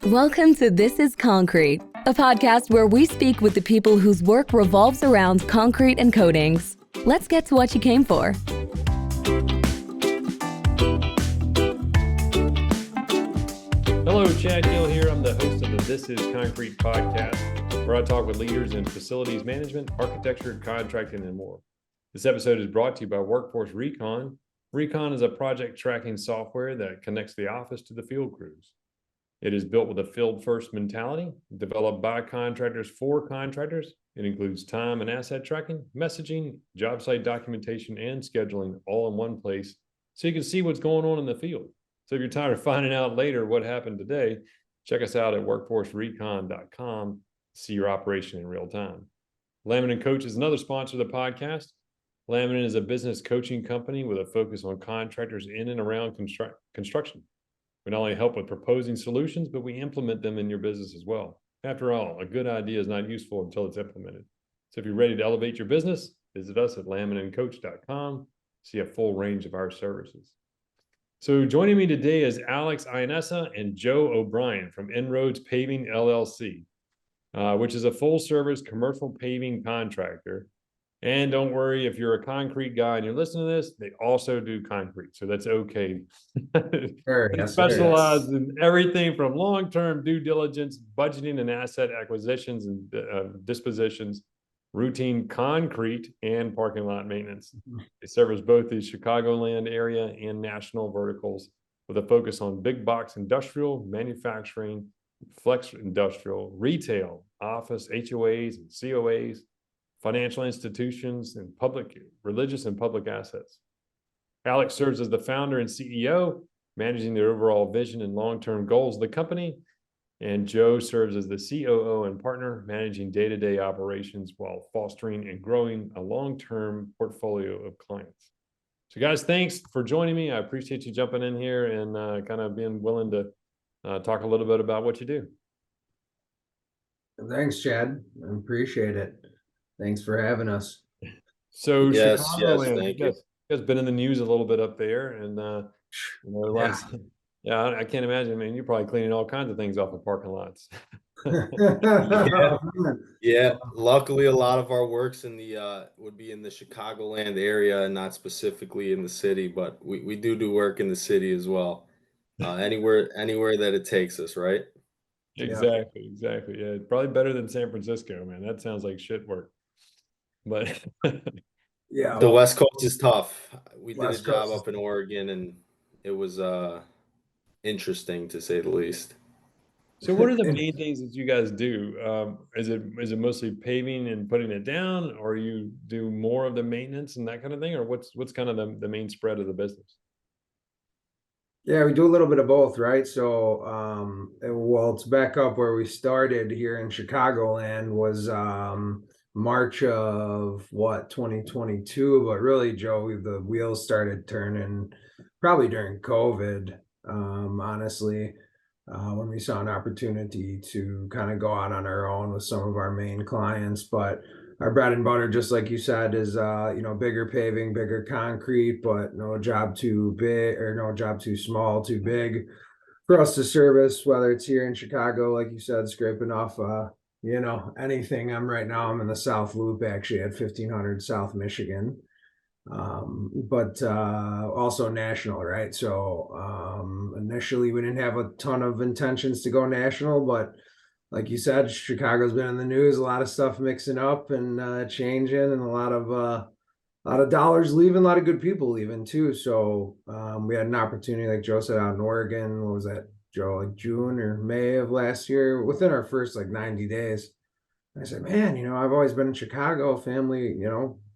Welcome to This is Concrete, a podcast where we speak with the people whose work revolves around concrete and coatings. Let's get to what you came for. Hello, Chad Gill here. I'm the host of the This is Concrete podcast, where I talk with leaders in facilities management, architecture, contracting, and more. This episode is brought to you by Workforce Recon. Recon is a project tracking software that connects the office to the field crews. It is built with a field-first mentality, developed by contractors for contractors. It includes time and asset tracking, messaging, job site documentation, and scheduling all in one place so you can see what's going on in the field. So if you're tired of finding out later what happened today, check us out at workforcerecon.com to see your operation in real time. Lamin & Coach is another sponsor of the podcast. Lamin is a business coaching company with a focus on contractors in and around construction. We not only help with proposing solutions, but we implement them in your business as well. After all, a good idea is not useful until it's implemented. So if you're ready to elevate your business, visit us at laminandcoach.com to see a full range of our services. So joining me today is Iannessa and Joe O'Brien from EnRoads Paving LLC, which is a full-service commercial paving contractor. And don't worry, if you're a concrete guy and you're listening to this, they also do concrete, so that's okay. Sure, They yes, specialize in everything from long-term due diligence, budgeting and asset acquisitions and dispositions, routine concrete, and parking lot maintenance. They service both the Chicagoland area and national verticals with a focus on big box industrial, manufacturing, flex industrial, retail, office, HOAs and COAs, financial institutions, and religious and public assets. Alex serves as the founder and CEO, managing the overall vision and long-term goals of the company. And Joe serves as the COO and Partner, managing day-to-day operations while fostering and growing a long-term portfolio of clients. So guys, thanks for joining me. I appreciate you jumping in here and kind of being willing to talk a little bit about what you do. Thanks, Chad. I appreciate it. Thanks for having us. So Yes, Chicagoland, thank you. you guys been in the news a little bit up there, and I can't imagine. I mean, you're probably cleaning all kinds of things off of parking lots. Yeah. Luckily, a lot of our works in the would be in the Chicagoland area, and not specifically in the city, but we do work in the city as well. Anywhere that it takes us, right? Exactly. Yeah, probably better than San Francisco, man. That sounds like shit work. But yeah, The West Coast is tough. We did a West job Coast. up in Oregon, and it was interesting to say the least. so what are the main things that you guys do? Is it mostly paving and putting it down, or you do more of the maintenance and that kind of thing, or what's kind of the main spread of the business? Yeah, we do a little bit of both, right? So, well, it's back up where we started here in Chicagoland was March of 2022, but really, Joe, the wheels started turning probably during COVID, honestly, when we saw an opportunity to kind of go out on our own with some of our main clients. But our bread and butter, just like you said, is bigger paving, bigger concrete, but no job too big or no job too small, too big for us to service, whether it's here in Chicago, like you said, scraping off anything. I'm in the South Loop, actually at 1500 South Michigan. But also national, right? So initially we didn't have a ton of intentions to go national, but like you said, Chicago's been in the news, a lot of stuff mixing up and changing, and a lot of dollars leaving, a lot of good people leaving too. So we had an opportunity, like Joe said, out in Oregon. What was that, Joe? Like June or May of last year, within our first 90 days. I said, man, I've always been in Chicago, family,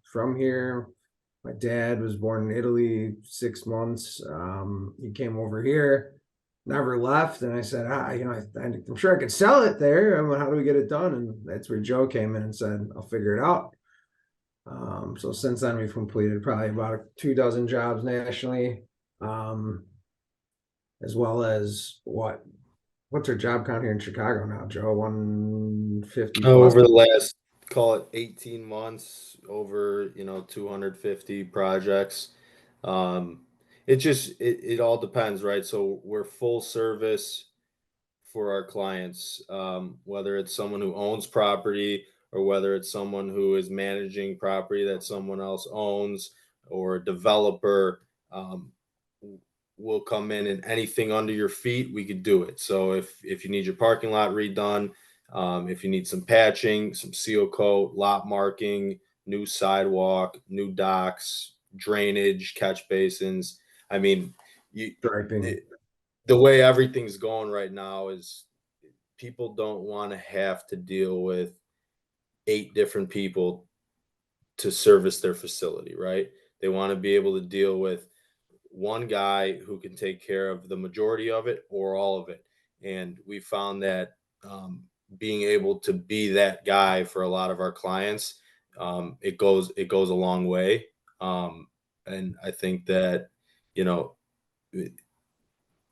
from here. My dad was born in Italy, 6 months. He came over here, never left. And I said, I'm sure I could sell it there. How do we get it done? And that's where Joe came in and said, I'll figure it out. So since then, we've completed probably about 24 jobs nationally, as well as what's our job count here in Chicago now, Joe? 150 plus? Over the last, call it 18 months, over 250 projects. It all depends, right? So we're full service for our clients, whether it's someone who owns property or whether it's someone who is managing property that someone else owns or a developer. Will come in and anything under your feet, we could do it. So if you need your parking lot redone, if you need some patching, some seal coat, lot marking, new sidewalk, new docks, drainage, catch basins. I mean, Striping. the way everything's going right now is people don't want to have to deal with 8 different people to service their facility, right? They want to be able to deal with one guy who can take care of the majority of it or all of it. And we found that being able to be that guy for a lot of our clients, it goes a long way. And I think that, you know,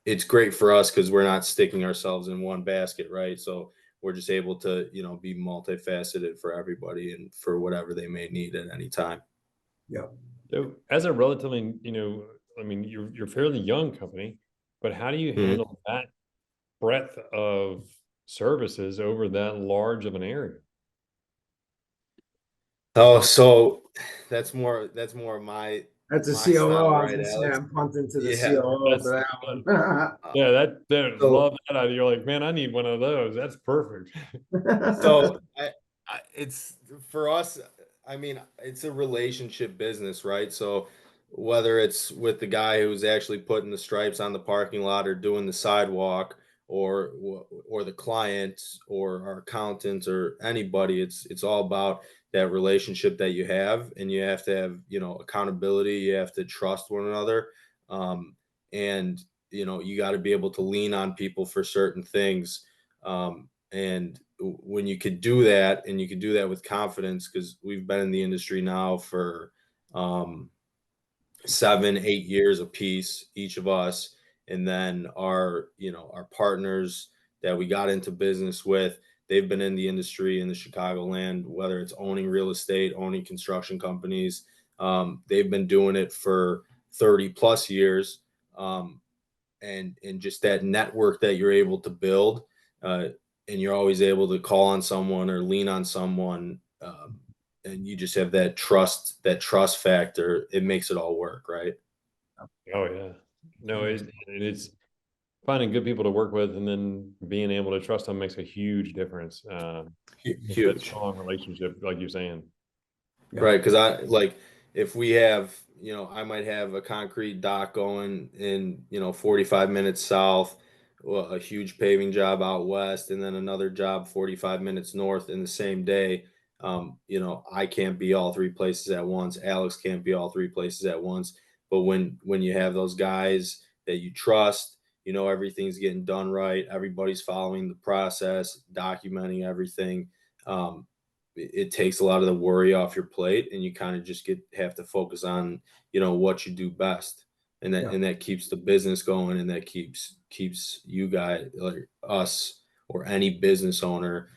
it's great for us because we're not sticking ourselves in one basket, right? So we're just able to, be multifaceted for everybody and for whatever they may need at any time. Yeah. So as a relatively, I mean, you're a fairly young company, but how do you handle that breadth of services over that large of an area? Oh, so that's more of my That's a COO. style, I was right, gonna say Alex? I'm punting to the Yeah. COO for that one. Yeah, that So- love that idea. You're like, man, I need one of those. That's perfect. So it's for us. I mean, it's a relationship business, right? So whether it's with the guy who's actually putting the stripes on the parking lot or doing the sidewalk, or the client or our accountants or anybody, it's all about that relationship that you have, and you have to have accountability. You have to trust one another, and you got to be able to lean on people for certain things. And when you could do that, and you could do that with confidence, because we've been in the industry now for 7-8 years apiece, each of us, and then our partners that we got into business with, they've been in the industry in the Chicagoland, whether it's owning real estate, owning construction companies. They've been doing it for 30 plus years. And just that network that you're able to build, and you're always able to call on someone or lean on someone, and you just have that trust factor. It makes it all work, right? Oh yeah, no, it's finding good people to work with, and then being able to trust them makes a huge difference. That Huge. strong relationship, like you're saying. Yeah. Right, because if we have, I might have a concrete dock going in, 45 minutes south, a huge paving job out west, and then another job 45 minutes north in the same day. I can't be all 3 places at once. Alex can't be all 3 places at once. But when you have those guys that you trust, everything's getting done right, everybody's following the process, documenting everything. It takes a lot of the worry off your plate, and you kind of just have to focus on what you do best, and that keeps the business going, and that keeps you guys, like us or any business owner,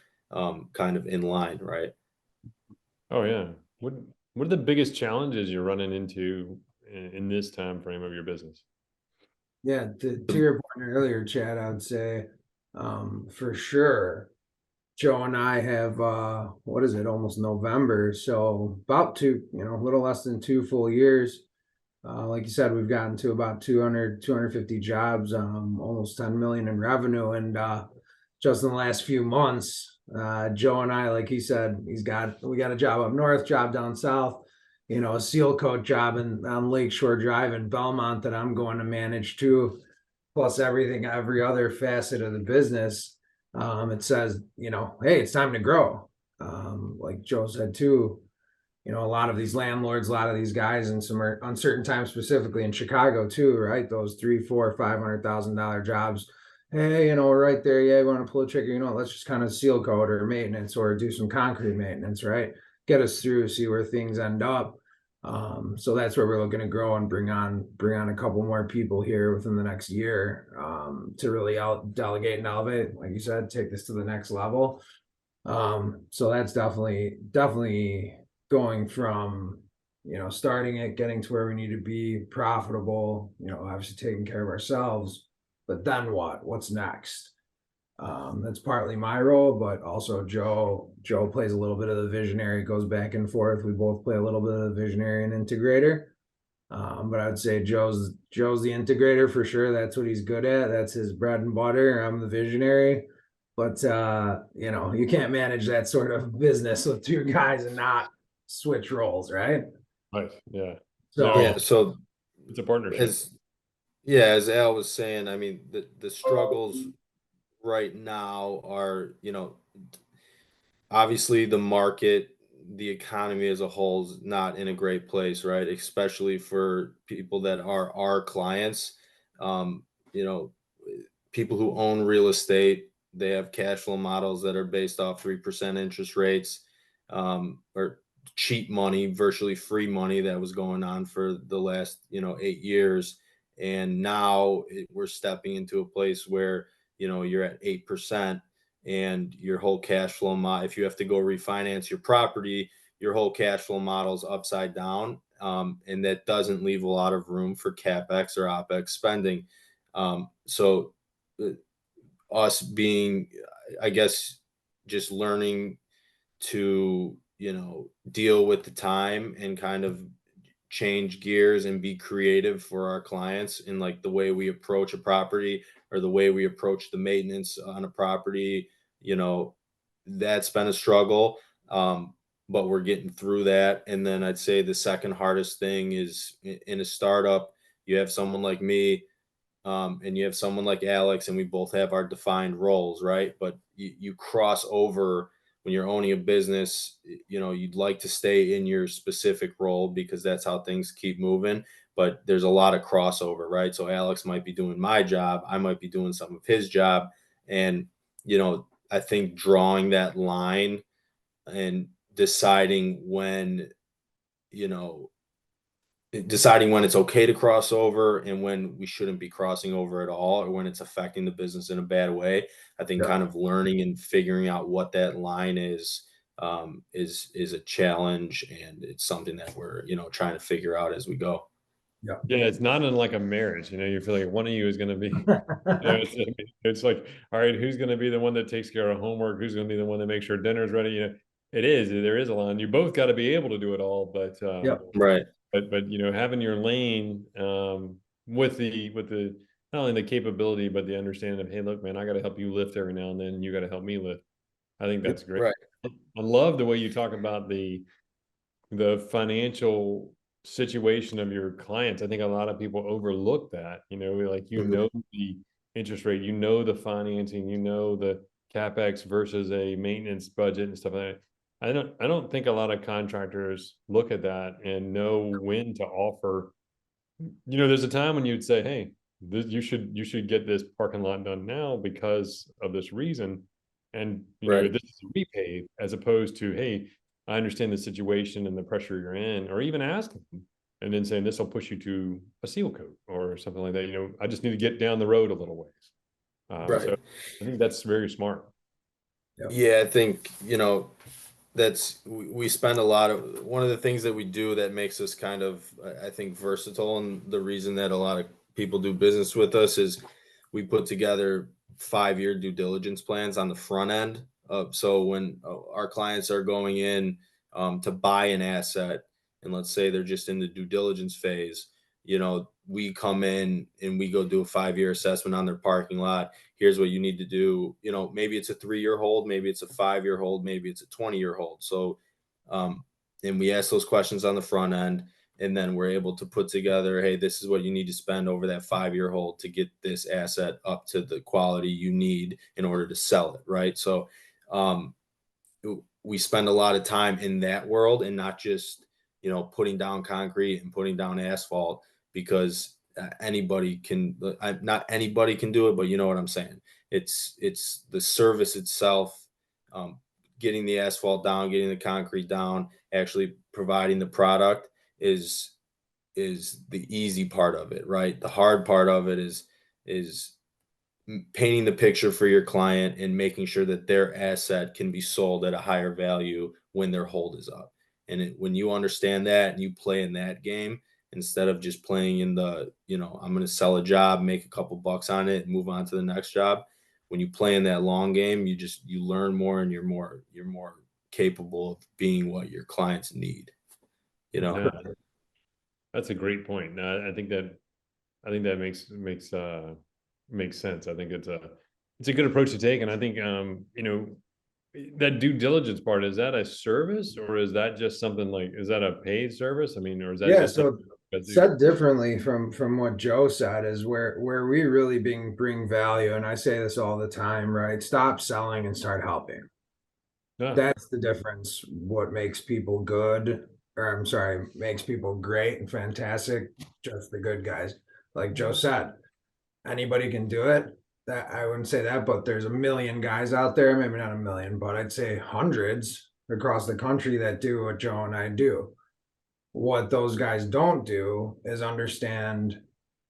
kind of in line, right? Oh yeah. What are the biggest challenges you're running into in this time frame of your business? Yeah, to your point earlier, Chad, I would say for sure Joe and I have what is it, almost November, so about a little less than 2 full years. Like you said, we've gotten to about 250 jobs, almost 10 million in revenue, and just in the last few months, Joe and I, like he said, we got a job up north, job down south, a seal coat job on Lakeshore Drive in Belmont that I'm going to manage too, plus every other facet of the business. It says, hey, it's time to grow. Like Joe said too, a lot of these landlords, a lot of these guys in some uncertain times, specifically in Chicago too, right? Those $300,000, $400,000, $500,000 jobs. Hey, we're right there. Yeah, we want to pull a trigger. Let's just kind of seal coat or maintenance or do some concrete maintenance, right? Get us through, see where things end up. So that's where we're looking to grow and bring on a couple more people here within the next year, to really delegate and elevate, like you said, take this to the next level. So that's definitely going from, starting it, getting to where we need to be profitable, obviously taking care of ourselves, but then what's next? That's partly my role, but also Joe plays a little bit of the visionary, goes back and forth. We both play a little bit of the visionary and integrator. But I'd say Joe's the integrator for sure. That's what he's good at. That's his bread and butter. I'm the visionary. But you can't manage that sort of business with two guys and not switch roles, right? Right. Yeah. So Yeah. So It's a partnership. as Al was saying, I mean, the struggles right now are, obviously the market, the economy as a whole is not in a great place, right? Especially for people that are our clients. Um, you know, People who own real estate, they have cash flow models that are based off 3% interest rates, or cheap money, virtually free money that was going on for the last, 8 years. And now we're stepping into a place where, you're at 8% and your whole cash flow model, if you have to go refinance your property, your whole cash flow model is upside down. And that doesn't leave a lot of room for CapEx or OpEx spending. So uh, us being, I guess, just learning to, deal with the time and kind of change gears and be creative for our clients in like the way we approach a property or the way we approach the maintenance on a property. you know that's been a struggle, but we're getting through that. And then I'd say the second hardest thing is in a startup, you have someone like me, and you have someone like Alex, and we both have our defined roles, right? But you cross over when you're owning a business. You'd like to stay in your specific role because that's how things keep moving. But there's a lot of crossover, right? So Alex might be doing my job, I might be doing some of his job, and I think drawing that line and deciding when you know deciding when it's okay to cross over and when we shouldn't be crossing over at all, or when it's affecting the business in a bad way. I think yeah, kind of learning and figuring out what that line is a challenge, and it's something that we're trying to figure out as we go. yeah. Yeah, it's not unlike a marriage. You feel like one of you is going to be, it's like, all right, who's going to be the one that takes care of homework? Who's going to be the one that makes sure dinner's ready? There is a line. You both got to be able to do it all, but Yep. Right. having your lane, with the not only the capability but the understanding of, hey, look, man, I got to help you lift every now and then. You got to help me lift. I think that's great. Right. I love the way you talk about the financial situation of your clients. I think a lot of people overlook that, like, Mhm. the interest rate, the financing, the CapEx versus a maintenance budget and stuff like that. I don't think a lot of contractors look at that and know when to offer. There's a time when you'd say, hey, you should get this parking lot done now because of this reason. And Right. this is a repave, as opposed to, hey, I understand the situation and the pressure you're in, or even asking them and then saying this will push you to a seal coat or something like that. I just need to get down the road a little ways. So Right. I think that's very smart. Yep. Yeah, I think we spend a lot of, one of the things that we do that makes us kind of, I think, versatile, and the reason that a lot of people do business with us is we put together 5-year due diligence plans on the front end. So when our clients are going in, to buy an asset, and let's say they're just in the due diligence phase, we come in and we go do a 5-year assessment on their parking lot. Here's what you need to do. Maybe it's a 3-year hold, maybe it's a 5-year hold, maybe it's a 20-year hold. So, and we ask those questions on the front end, and then we're able to put together, hey, this is what you need to spend over that 5-year hold to get this asset up to the quality you need in order to sell it. Right. So, we spend a lot of time in that world and not just, putting down concrete and putting down asphalt, because anybody can, not anybody can do it, but you know what I'm saying? It's the service itself, getting the asphalt down, getting the concrete down, actually providing the product is the easy part of it, right? The hard part of it is painting the picture for your client and making sure that their asset can be sold at a higher value when their hold is up. And when you understand that and you play in that game, instead of just playing in the, I'm going to sell a job, make a couple bucks on it, and move on to the next job. when you play in that long game, you learn more, and you're more capable of being what your clients need. Yeah, that's a great point. No, I think that makes sense. I think it's a good approach to take, and I think that due diligence part, is that a service, or is that just something like, is that a paid service? I mean, or is that just So said differently from what Joe said, is where we really bring value, and I say this all the time, right? Stop selling and start helping. Yeah. That's the difference. What makes people good, or I'm sorry, makes people great and fantastic, just the good guys. Like Joe said, anybody can do it. That I wouldn't say that, but there's a million guys out there, maybe not a million, but I'd say hundreds across the country that do what Joe and I do. What those guys don't do is understand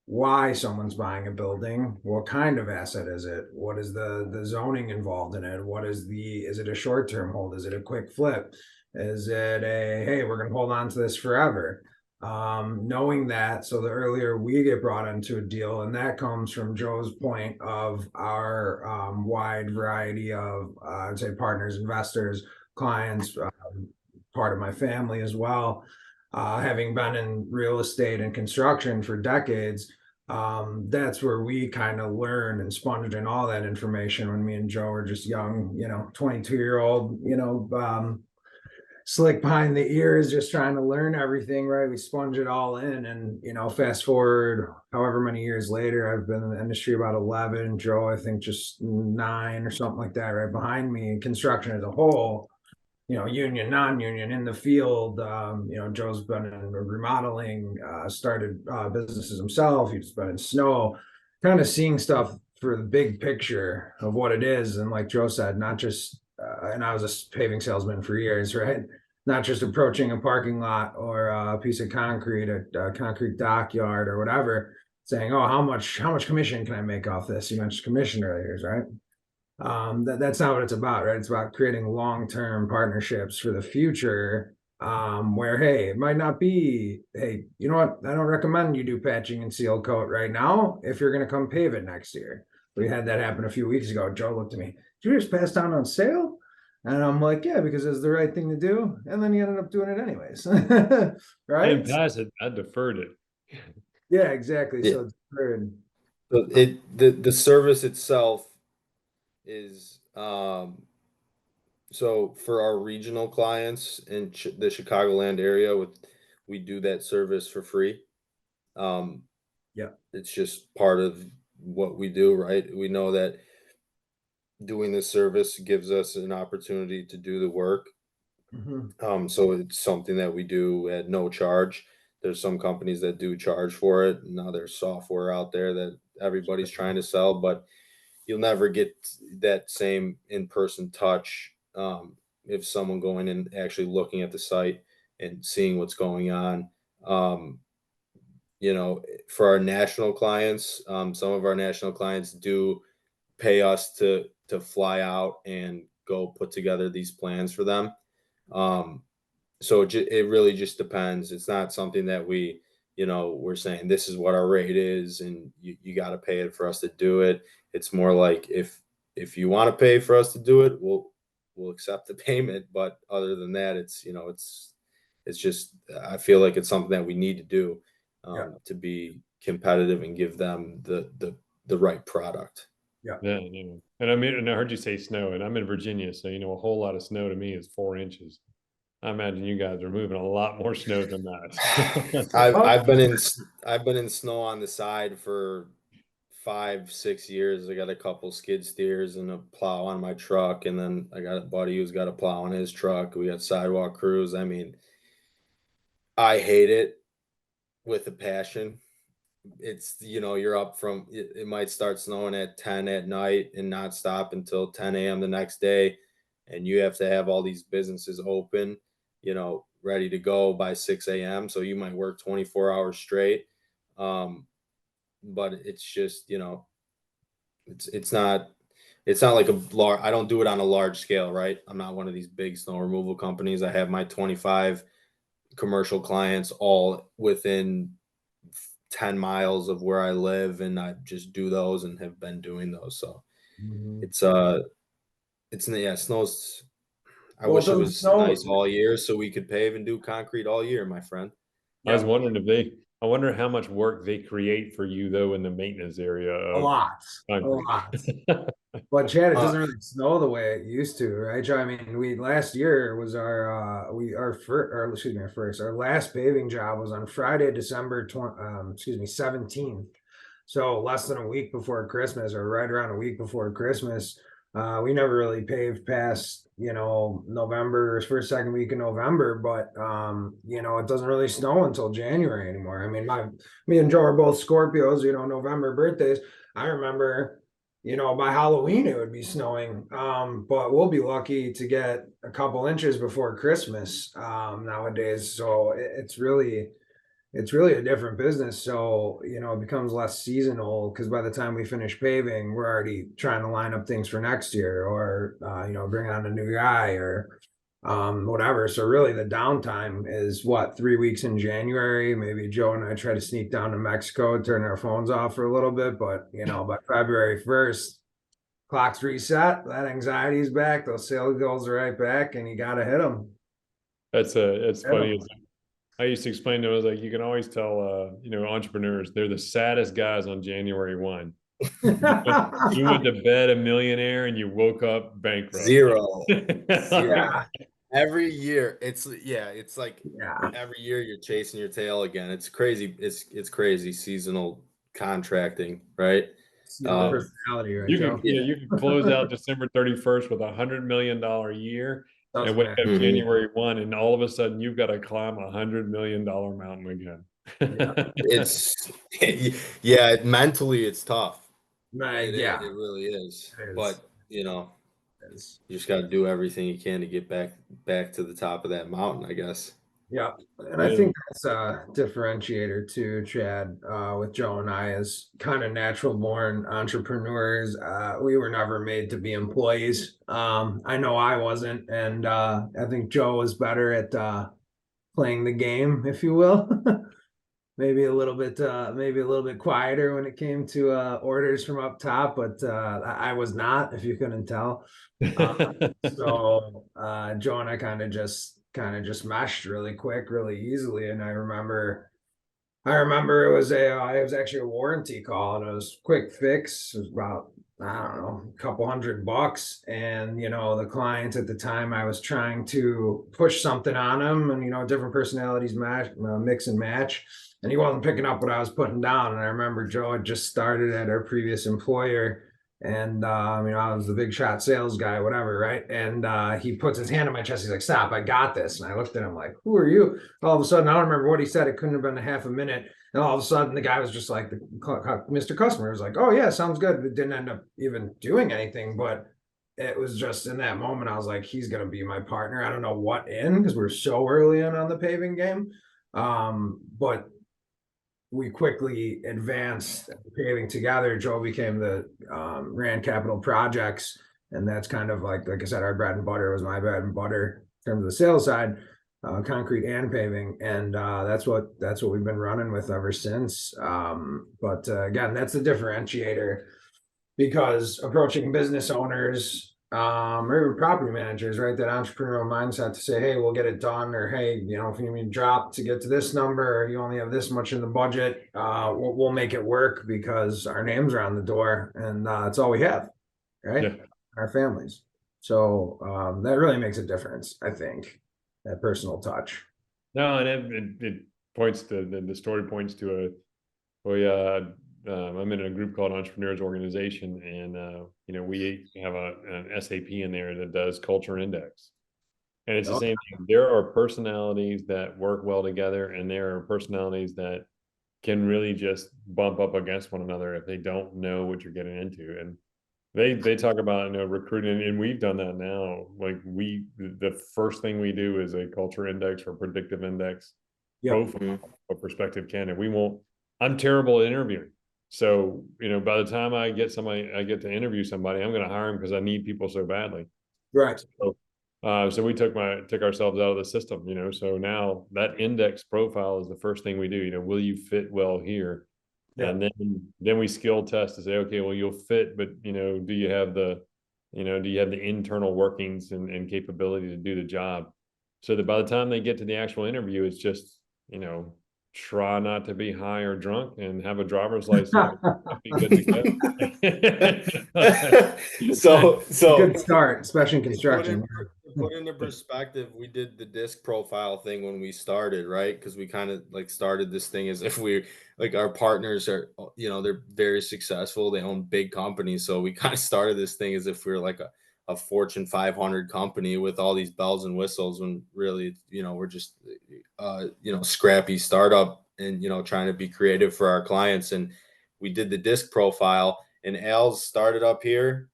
why someone's buying a building, what kind of asset is it, what is the zoning involved in it, is it a short-term hold, is it a quick flip, is it a, hey, we're going to hold on to this forever. Knowing that, so the earlier we get brought into a deal, and that comes from Joe's point of our wide variety of I'd say partners, investors, clients, part of my family as well. Having been in real estate and construction for decades, that's where we kind of learned and sponged in all that information when me and Joe were just young, 22-year-old, slick behind the ears, just trying to learn everything, right? We sponge it all in, and fast forward however many years later, I've been in the industry about 11, Joe I think just 9 or something like that right behind me. Construction as a whole, union, non-union, in the field. Joe's been in remodeling, started businesses himself. He's been in snow, kind of seeing stuff for the big picture of what it is. And like Joe said, not just, and I was a paving salesman for years, right? Not just approaching a parking lot or a piece of concrete, a concrete dockyard or whatever, saying, oh, how much commission can I make off this? You mentioned commission earlier, right? That's not what it's about, right? It's about creating long-term partnerships for the future, where, hey, it might not be, hey, you know what? I don't recommend you do patching and seal coat right now if you're going to come pave it next year. We had that happen a few weeks ago. Joe looked at me, did you just pass down on sale? And I'm like, yeah, because it's the right thing to do. And then he ended up doing it anyways. Right? I didn't pass it. I deferred it. Yeah, exactly. Yeah. So it's deferred. But the service itself is so for our regional clients in the Chicagoland area, we do that service for free. Yeah. It's just part of what we do, right? We know that doing this service gives us an opportunity to do the work. So it's something that we do at no charge. There's some companies that do charge for it. Now there's software out there that everybody's trying to sell, but you'll never get that same in-person touch if someone going and actually looking at the site and seeing what's going on. For our national clients, some of our national clients do pay us to fly out and go put together these plans for them. So it really just depends. It's not something that we're saying this is what our rate is and you got to pay it for us to do it. It's more like if you want to pay for us to do it, we'll accept the payment. But other than that, it's just, I feel like it's something that we need to do to be competitive and give them the right product. Yeah. And I heard you say snow, and I'm in Virginia, so a whole lot of snow to me is 4 inches. I imagine you guys are moving a lot more snow than that. I've been in snow on the side for 5-6 years. I got a couple skid steers and a plow on my truck, and then I got a buddy who's got a plow on his truck. We got sidewalk crews. I mean, I hate it with a passion. It's you're up from it might start snowing at 10 at night and not stop until 10 a.m. the next day, and you have to have all these businesses open, ready to go by 6 a.m. So you might work 24 hours straight. But it's just, it's not like I don't do it on a large scale, right? I'm not one of these big snow removal companies. I have my 25 commercial clients all within 10 miles of where I live, and I just do those and have been doing those. So Mhm. Yeah, it snows. I Well, it wish it doesn't was snow. nice all year so we could pave and do concrete all year, my friend. I was Yep, wondering I wonder how much work they create for you though in the maintenance area a of lot, a concrete. lot. But Chad, it Uh, doesn't really snow the way it used to, right? Chad? I mean, we last year was our first, or excuse me, our last paving job was on Friday, December 20, 17th. So less than a week before Christmas, or right around a week before Christmas. We never really paved past, November, first, second week in November, but it doesn't really snow until January anymore. I mean, me and Joe are both Scorpios, November birthdays. I remember, by Halloween it would be snowing. But we'll be lucky to get a couple inches before Christmas nowadays. So it's really a different business. So, it becomes less seasonal because by the time we finish paving, we're already trying to line up things for next year or, bring on a new guy or whatever. So really the downtime is what, 3 weeks in January. Maybe Joe and I try to sneak down to Mexico, turn our phones off for a little bit, but by February 1st, clock's reset, that anxiety is back, those sales goals are right back, and you gotta hit them. It's Hit funny. 'em. I used to explain to them, I was like, you can always tell, entrepreneurs, they're the saddest guys on January 1. You went to bed a millionaire and you woke up bankrupt. Zero. Yeah, Every year, it's like yeah. every year you're chasing your tail again. It's crazy. It's crazy seasonal contracting, right? See the Um, personality, right, You could, Joe? you could close out December 31st with $100 million year Doesn't and wake matter. up Mhm. January 1, and all of a sudden you've got to climb $100 million mountain again. Yeah. It's yeah, mentally it's tough. Yeah, It really is. it is. But It is. you just got to do everything you can to get back to the top of that mountain, I guess. Yeah. And I Yeah. think that's a differentiator too, Chad, with Joe and I as kind of natural born entrepreneurs. We were never made to be employees. I know I wasn't, and I think Joe was better at playing the game, if you will. Maybe a little bit quieter when it came to orders from up top, but I was not, if you couldn't tell. So Joe and I kind of just meshed really quick, really easily. And I remember it was actually a warranty call, and it was quick fix. It was about, I don't know, a couple $100. And the client at the time, I was trying to push something on him, and different personalities match, mix and match. And he wasn't picking up what I was putting down. And I remember Joe had just started at our previous employer, and I was the big shot sales guy, whatever, right? And he puts his hand on my chest. He's like, "Stop! I got this." And I looked at him like, "Who are you?" All of a sudden, I don't remember what he said. It couldn't have been a half a minute. And all of a sudden, the guy was just like, Mr. Customer was like, "Oh yeah, sounds good." It didn't end up even doing anything, but it was just in that moment, I was like, he's gonna be my partner. I don't know what in, because we're so early in on the paving game. But we quickly advanced paving together. Joe became the ran capital projects, and that's kind of like I said, our bread and butter was my bread and butter in terms of the sales side, concrete and paving, and that's what we've been running with ever since. But again, that's the differentiator, because approaching business owners, or even property managers, right, that entrepreneurial mindset to say, "Hey, we'll get it done," or, "Hey, if you need to drop to get to this number, or you only have this much in the budget, we'll make it work because our names are on the door, and it's all we have, right? Yeah. Our families." So that really makes a difference, I think, that personal touch. No, and it points to the story points to I'm in a group called Entrepreneurs Organization, and we have an SAP in there that does culture index, and it's the same thing. There are personalities that work well together, and there are personalities that can really just bump up against one another if they don't know what you're getting into. And they talk about recruiting, and we've done that now. Like the first thing we do is a culture index or predictive index profile of prospective candidate. I'm terrible at interviewing. So, by the time I get to interview somebody, I'm going to hire them because I need people so badly. Right. So we took ourselves out of the system, so now that index profile is the first thing we do. Will you fit well here? Yeah. And then we skill test to say, okay, well, you'll fit, but do you have the internal workings and capability to do the job? So that by the time they get to the actual interview, it's just, try not to be high or drunk and have a driver's license. Be good to go. So Good start, especially in to construction. put into perspective, we did the disc profile thing when we started, right? Because we kind of like started this thing as if we like our partners are, they're very successful. They own big companies. So we kind of started this thing as if we were like a Fortune 500 company with all these bells and whistles, when really, we're just, scrappy startup and, trying to be creative for our clients. And we did the disc profile, and Al's started up here,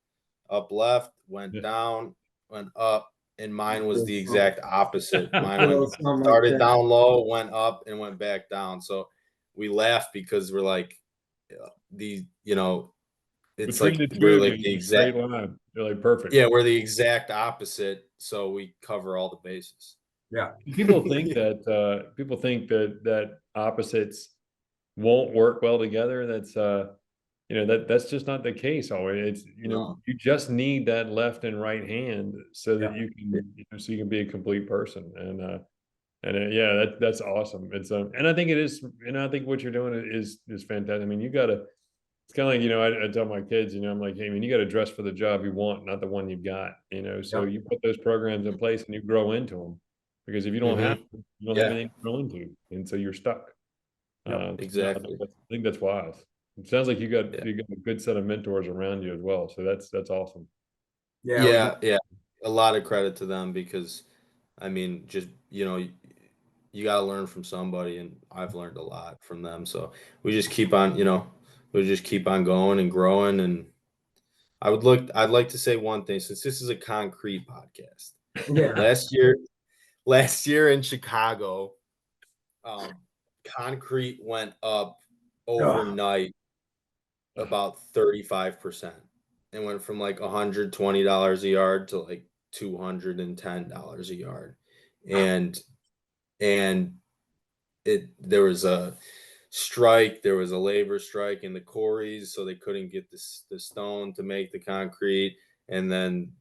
up left, went down, went up, and mine was the exact opposite. Mine started down low, went up, and went back down. So we laugh because we're like, it's Between like the two we're of like you, the it's a straight exact, line. You're like perfect. yeah, we're the exact opposite. So we cover all the bases. Yeah. People think that opposites won't work well together. That's that's just not the case always. It's No. you just need that left and right hand so that Yeah. you can be a complete person. Yeah, that's awesome. It's and I think it is, I think what you're doing is fantastic. I mean, you gotta, it's kind of like, I tell my kids, I'm like, hey, I mean, you got to dress for the job you want, not the one you've got, so Yep. you put those programs in place and you grow into them, because if you don't have, you don't have Yeah. anything to grow into, and so you're stuck. Yep. Exactly. I think that's wise. It sounds like you got Yeah. a good set of mentors around you as well. So that's awesome. Yeah. Yeah. A lot of credit to them, because I mean, just, you got to learn from somebody, and I've learned a lot from them. So we just keep on, we just keep on going and growing. And I'd like to say one thing, since this is a concrete podcast. Yeah. Last year in Chicago, concrete went up overnight about 35%. It went from like $120 a yard to like $210 a yard. And there was a strike, there was a labor strike in the quarries, so they couldn't get the stone to make the concrete. And then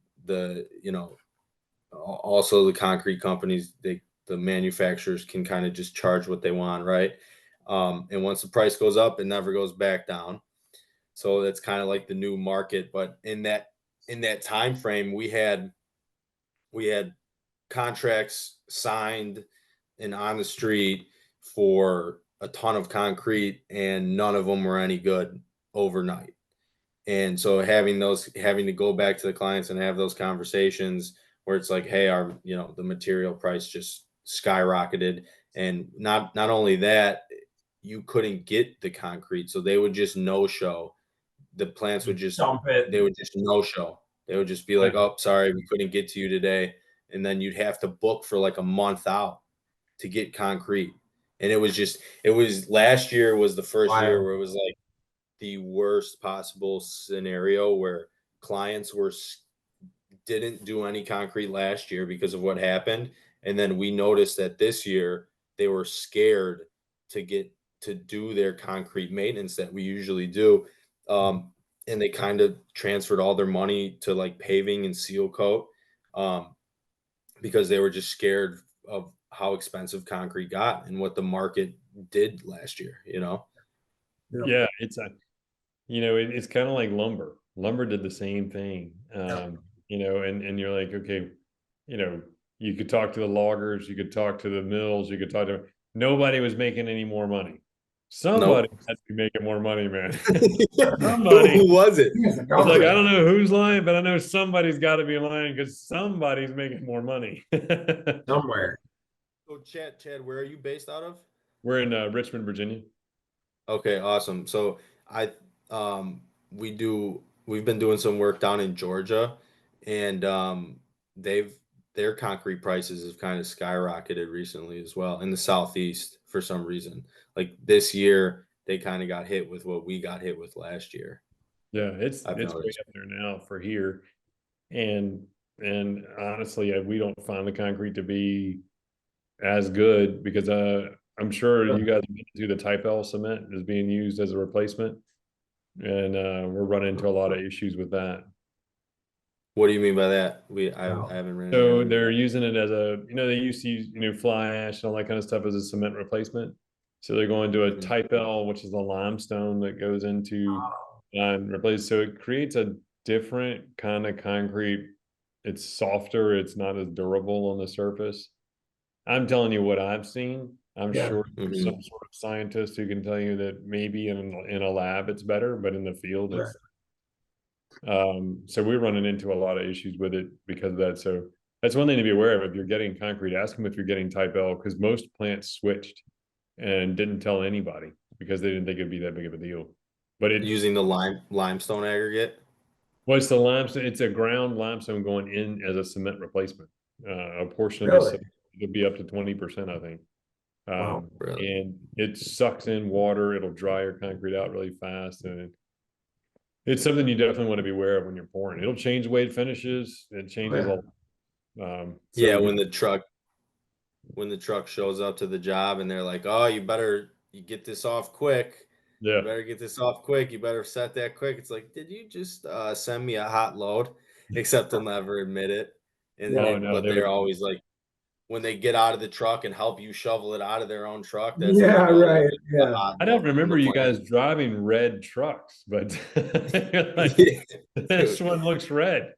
also the concrete companies, the manufacturers can kind of just charge what they want, right? And once the price goes up, it never goes back down. So that's kind of like the new market. But in that time frame, we had contracts signed and on the street for a ton of concrete, and none of them were any good overnight. And so having to go back to the clients and have those conversations where it's like, hey, the material price just skyrocketed. And not only that, you couldn't get the concrete. So they would just no show. The plants would just Dump it. They would just no show. They would just be like, oh, sorry, we couldn't get to you today. And then you'd have to book for like a month out to get concrete. And it was last year was the first year where it was like the worst possible scenario, where clients didn't do any concrete last year because of what happened. And then we noticed that this year they were scared to do their concrete maintenance that we usually do. And they kind of transferred all their money to like paving and seal coat, because they were just scared of how expensive concrete got and what the market did last year, Yeah, it's kind of like lumber. Lumber did the same thing. And you're like, okay, you could talk to the loggers, you could talk to the mills, you could talk to, nobody was making any more money. Somebody has to be making more money, man. Somebody. Who was it? It's like, I don't know who's lying, but I know somebody's got to be lying, because somebody's making more money. Somewhere. So Chad, where are you based out of? We're in Richmond, Virginia. Okay, awesome. So we've been doing some work down in Georgia, and their concrete prices have kind of skyrocketed recently as well in the Southeast for some reason. Like this year, they kind of got hit with what we got hit with last year. Yeah, it's I've way noticed. up there now for here, and honestly, we don't find the concrete to be as good, because I'm sure you guys do the Type L cement is being used as a replacement, and we're running into a lot of issues with that. What do you mean by that? I haven't ran. So they're using it as they used to use, fly ash and all that kind of stuff as a cement replacement. So they're going to a Type L, which is the limestone that goes into and replace. So it creates a different kind of concrete. It's softer. It's not as durable on the surface. I'm telling you what I've seen. I'm sure there's some sort of scientist who can tell you that maybe in a lab it's better, but in the field it's. So we're running into a lot of issues with it because of that. So that's one thing to be aware of. If you're getting concrete, ask them if you're getting Type L, because most plants switched and didn't tell anybody because they didn't think it'd be that big of a deal. But using the limestone aggregate. What's the limestone? It's a ground limestone going in as a cement replacement. A portion of the cement could be up to 20%, I think. And it sucks in water. It'll dry your concrete out really fast, and it's something you definitely want to be aware of when you're pouring. It'll change the way it finishes. It changes all. When the truck shows up to the job and they're like, "Oh, you get this off quick. Yeah, you better get this off quick. You better set that quick." It's like, did you just send me a hot load? Except they'll never admit it. But they're always like, when they get out of the truck and help you shovel it out of their own truck. That's right. Yeah. I don't remember you guys driving red trucks, but this one looks red.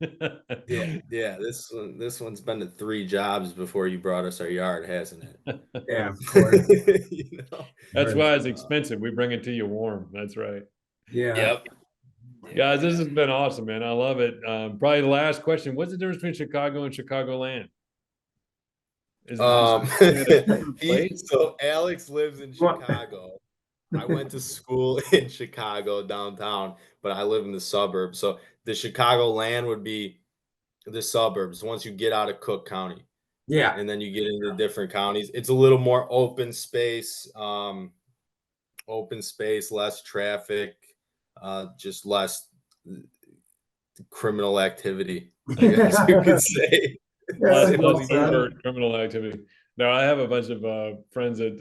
yeah. This one's been to 3 jobs before you brought us our yard, hasn't it? Yeah, of course. That's why it's expensive. We bring it to you warm. That's right. Yeah. Yep. Guys, this has been awesome, man. I love it. Probably the last question: what's the difference between Chicago and Chicagoland? So Alex lives in Chicago. I went to school in Chicago downtown, but I live in the suburbs. So the Chicagoland would be the suburbs once you get out of Cook County. Yeah. And then you get into different counties. It's a little more open space, less traffic, just less criminal activity, I guess you could say. Less criminal activity. Now, I have a bunch of friends that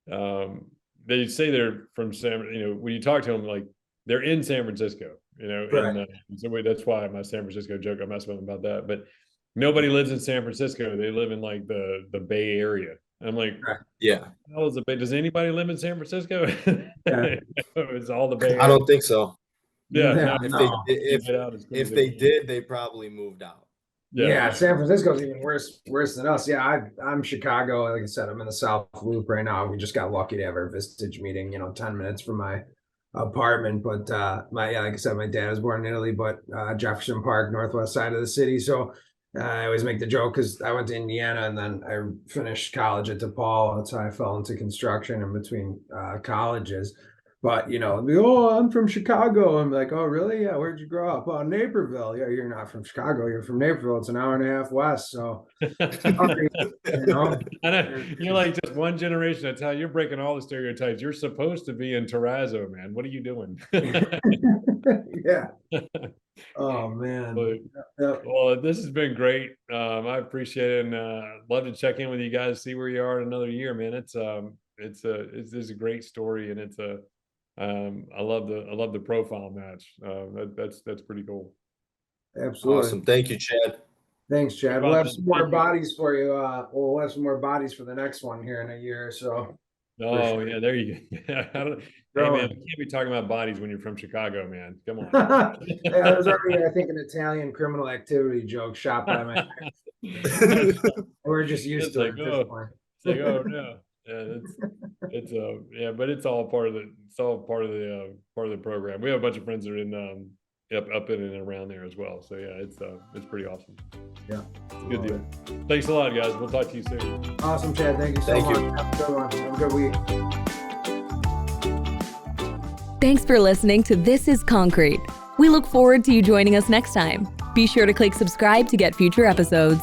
and they say they're from when you talk to them, like they're in San Francisco, and so that's why my San Francisco joke, I mess with them about that. But nobody lives in San Francisco. They live in like the Bay Area. I'm like, hell is the Bay? Does anybody live in San Francisco? It's all the Bay Area. I don't think so. Yeah. If they did, they probably moved out. Yeah, San Francisco's even worse than us. Yeah, I'm Chicago. Like I said, I'm in the South Loop right now. We just got lucky to have our Vistage meeting, 10 minutes from my apartment. But like I said, my dad was born in Italy, but Jefferson Park, northwest side of the city. So I always make the joke because I went to Indiana and then I finished college at DePaul. That's how I fell into construction in between colleges. But, I'm from Chicago. I'm like, oh, really? Yeah. Where'd you grow up? Oh, Naperville. Yeah, you're not from Chicago. You're from Naperville. It's an hour and a half west. So, I know. You're like just one generation. That's how you're breaking all the stereotypes. You're supposed to be in Terrazzo, man. What are you doing? Yeah. Oh, man. Well, this has been great. I appreciate it. And love to check in with you guys, see where you are in another year, man. It's a great story, and it's I love the profile match. That's pretty cool. Absolutely. Awesome. Thank you, Chad. Thanks, Chad. We'll have some more bodies for you. We'll have some more bodies for the next one here in a year or so. Oh, yeah, there you go. Hey, man, you can't be talking about bodies when you're from Chicago, man. Come on. There's already, I think, an Italian criminal activity joke shot by my We're just used to it at this point. It's like, oh no. Yeah, but it's all part of the program. We have a bunch of friends that are in up in and around there as well. So yeah, it's pretty awesome. Yeah, good deal. Thanks a lot, guys. We'll talk to you soon. Awesome, Chad. Thank you so much. Have a good one. Have a good week. Thanks for listening to This is Concrete. We look forward to you joining us next time. Be sure to click subscribe to get future episodes.